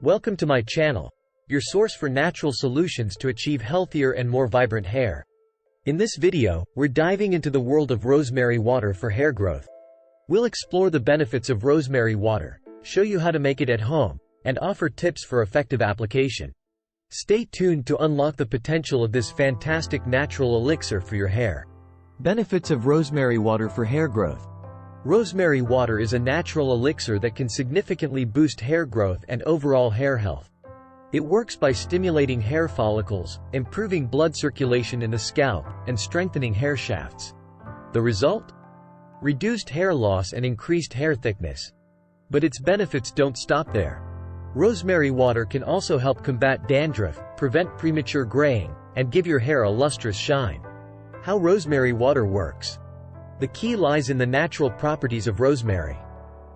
Welcome to my channel, your source for natural solutions to achieve healthier and more vibrant hair. In this video, we're diving into the world of rosemary water for hair growth. We'll explore the benefits of rosemary water, show you how to make it at home, and offer tips for effective application. Stay tuned to unlock the potential of this fantastic natural elixir for your hair. Benefits of rosemary water for hair growth. Rosemary water is a natural elixir that can significantly boost hair growth and overall hair health. It works by stimulating hair follicles, improving blood circulation in the scalp, and strengthening hair shafts. The result? Reduced hair loss and increased hair thickness. But its benefits don't stop there. Rosemary water can also help combat dandruff, prevent premature graying, and give your hair a lustrous shine. How rosemary water works. The key lies in the natural properties of rosemary.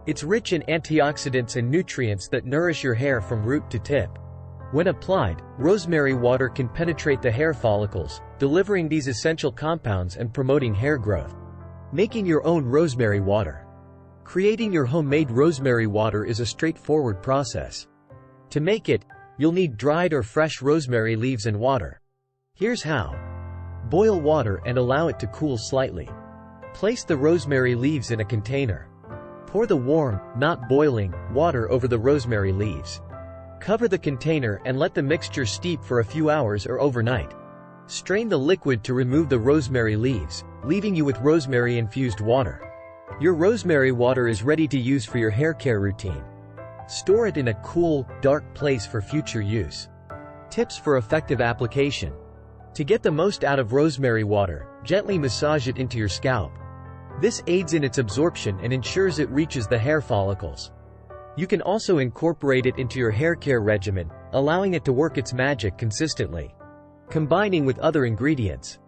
It's rich in antioxidants and nutrients that nourish your hair from root to tip. When applied, rosemary water can penetrate the hair follicles, delivering these essential compounds and promoting hair growth. Making your own rosemary water. Creating your homemade rosemary water is a straightforward process. To make it, you'll need dried or fresh rosemary leaves and water. Here's how. Boil water and allow it to cool slightly. Place the rosemary leaves in a container. Pour the warm, not boiling, water over the rosemary leaves. Cover the container and let the mixture steep for a few hours or overnight. Strain the liquid to remove the rosemary leaves, leaving you with rosemary-infused water. Your rosemary water is ready to use for your hair care routine. Store it in a cool, dark place for future use. Tips for effective application. To get the most out of rosemary water, gently massage it into your scalp. This aids in its absorption and ensures it reaches the hair follicles. You can also incorporate it into your hair care regimen, allowing it to work its magic consistently. Combining with other ingredients.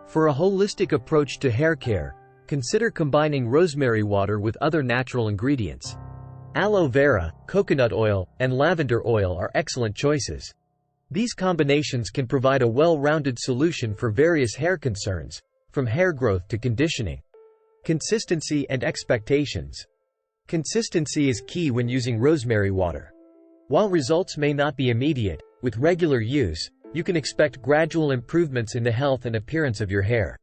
For a holistic approach to hair care, consider combining rosemary water with other natural ingredients. Aloe vera, coconut oil, and lavender oil are excellent choices. These combinations can provide a well-rounded solution for various hair concerns, from hair growth to conditioning. Consistency and expectations. Consistency is key when using rosemary water. While results may not be immediate, with regular use, you can expect gradual improvements in the health and appearance of your hair.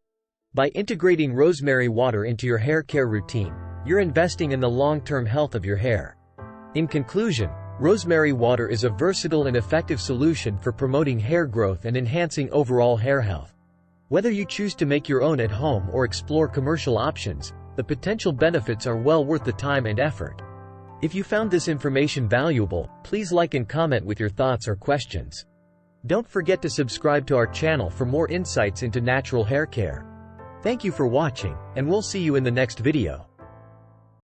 By integrating rosemary water into your hair care routine, you're investing in the long-term health of your hair. In conclusion, rosemary water is a versatile and effective solution for promoting hair growth and enhancing overall hair health. Whether you choose to make your own at home or explore commercial options, the potential benefits are well worth the time and effort. If you found this information valuable, please like and comment with your thoughts or questions. Don't forget to subscribe to our channel for more insights into natural hair care. Thank you for watching, and we'll see you in the next video.